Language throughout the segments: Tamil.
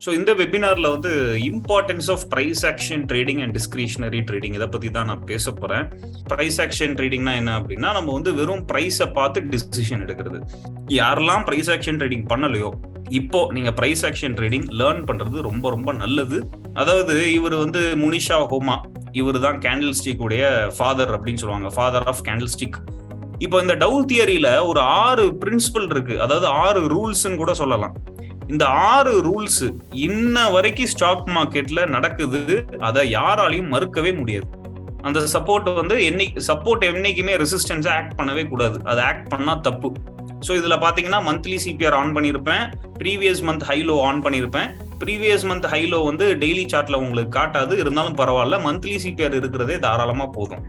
ஸோ இந்த வெபினார்ல வந்து importance of price action trading and discretionary trading இதை பத்தி தான் நான் பேச போறேன். பிரைஸ் ஆக்ஷன் ட்ரேடிங்னா என்ன அப்படின்னா, நம்ம வந்து வெறும் பிரைஸை பார்த்து டிசிஷன் எடுக்கிறது. யாரெல்லாம் பிரைஸ் ஆக்ஷன் ட்ரேடிங் பண்ணலையோ, இப்போ நீங்க பிரைஸ் ஆக்ஷன் ட்ரேடிங் லேர்ன் பண்றது ரொம்ப ரொம்ப நல்லது. அதாவது இவர் வந்து முனிஷா ஹோமா, இவர் தான் கேண்டில் ஸ்டிக் உடைய ஃபாதர் அப்படின்னு சொல்லுவாங்க, ஃபாதர் ஆஃப் கேண்டில் ஸ்டிக். இப்போ இந்த டவு தியரியில ஒரு 6 பிரின்சிபல் இருக்கு, அதாவது 6 ரூல்ஸ்ன்னு கூட சொல்லலாம். இந்த 6 ரூல்ஸ் இன்ன வரைக்கும் ஸ்டாக் மார்க்கெட்ல நடக்குது, அதை யாராலையும் மறுக்கவே முடியாது. அந்த சப்போர்ட் வந்து சப்போர்ட் என்னைக்குமே ரெசிஸ்டன்ஸா ஆக்ட் பண்ணவே கூடாது, அது ஆக்ட் பண்ணா தப்பு. ஸோ இதுல பாத்தீங்கன்னா மந்த்லி சிபிஆர் ஆன் பண்ணியிருப்பேன், ப்ரீவியஸ் மந்த் ஹைலோ ஆன் பண்ணியிருப்பேன். ப்ரீவியஸ் மந்த் ஹைலோ வந்து டெய்லி சார்ட்ல உங்களுக்கு காட்டாது, இருந்தாலும் பரவாயில்ல, மந்த்லி சிபிஆர் இருக்கிறதே தாராளமா போதும்.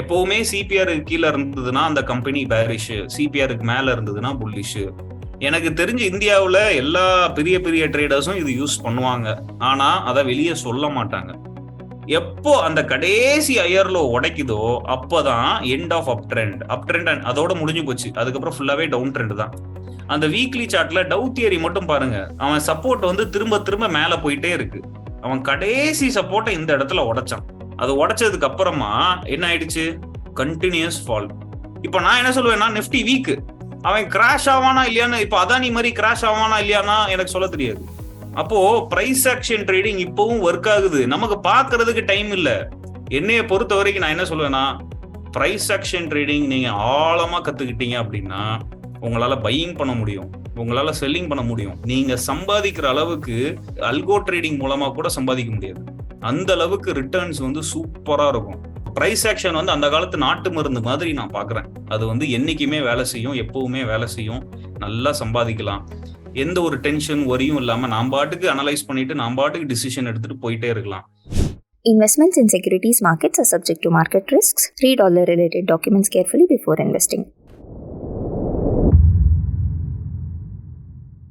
எப்பவுமே சிபிஆர் கீழே இருந்ததுன்னா அந்த கம்பெனி பேரிஷ், சிபிஆருக்கு மேல இருந்ததுன்னா புல்லிஷ். எனக்கு தெரிஞ்சு இந்தியாவில் எல்லா பெரிய பெரிய ட்ரேடர்ஸும் இது யூஸ் பண்ணுவாங்க, ஆனா அதை வெளியே சொல்ல மாட்டாங்க. எப்போ அந்த கடைசி அயர்லோ உடைக்குதோ அப்போதான் எண்ட் ஆஃப் அப் ட்ரெண்ட் அதோட முடிஞ்சு போச்சு. அதுக்கப்புறம் ஃபுல்லாவே டவுன் ட்ரெண்ட் தான். அந்த வீக்லி சார்ட்ல டவு தியரி மட்டும் பாருங்க, அவன் சப்போர்ட் வந்து திரும்ப திரும்ப மேல போயிட்டே இருக்கு. அவன் கடைசி சப்போர்ட்டை இந்த இடத்துல உடைச்சான். அது உடைச்சதுக்கு அப்புறமா என்ன ஆயிடுச்சு? Continuous fall. இப்ப நான் என்ன சொல்லுவேன்னா, நிஃப்டி வீக், அவன் கிராஷ் ஆவானா இல்லையான்னு, இப்ப அதானி மாதிரி கிராஷ் ஆவானா இல்லையானா எனக்கு சொல்ல தெரியாது. அப்போ பிரைஸ் ஆக்ஷன் ட்ரேடிங் இப்பவும் ஒர்க் ஆகுது, நமக்கு பாக்குறதுக்கு டைம் இல்ல. என்னைய பொறுத்த வரைக்கும் நான் என்ன சொல்லுவேன்னா, பிரைஸ் ஆக்ஷன் ட்ரேடிங் நீங்க ஆழமா கத்துக்கிட்டீங்க அப்படின்னா உங்களால பையிங் பண்ண முடியும், உங்களால செல்லிங் பண்ண முடியும். நீங்க சம்பாதிக்கிற அளவுக்கு அல்கோ ட்ரேடிங் மூலமா கூட சம்பாதிக்க முடியாது. அந்த அளவுக்கு ரிட்டர்ன்ஸ் வந்து சூப்பரா இருக்கும். பிரைஸ் ஆக்ஷன் வந்து அந்த காலத்து நாட்டு மருந்து மாதிரி நான் பாக்குறேன். அது வந்து என்னைக்குமே வேலை செய்யும், எப்பவுமே வேலை செய்யும், நல்லா சம்பாதிக்கலாம். எந்த ஒரு டென்ஷன் வரியும் இல்லாம நாம் பாட்டுக்கு அனலைஸ் பண்ணிட்டு நாம் பாட்டுக்கு டிசிஷன் எடுத்துட்டு போயிட்டே இருக்கலாம். Investments in securities markets are subject to market risks. Read all the related documents carefully before investing.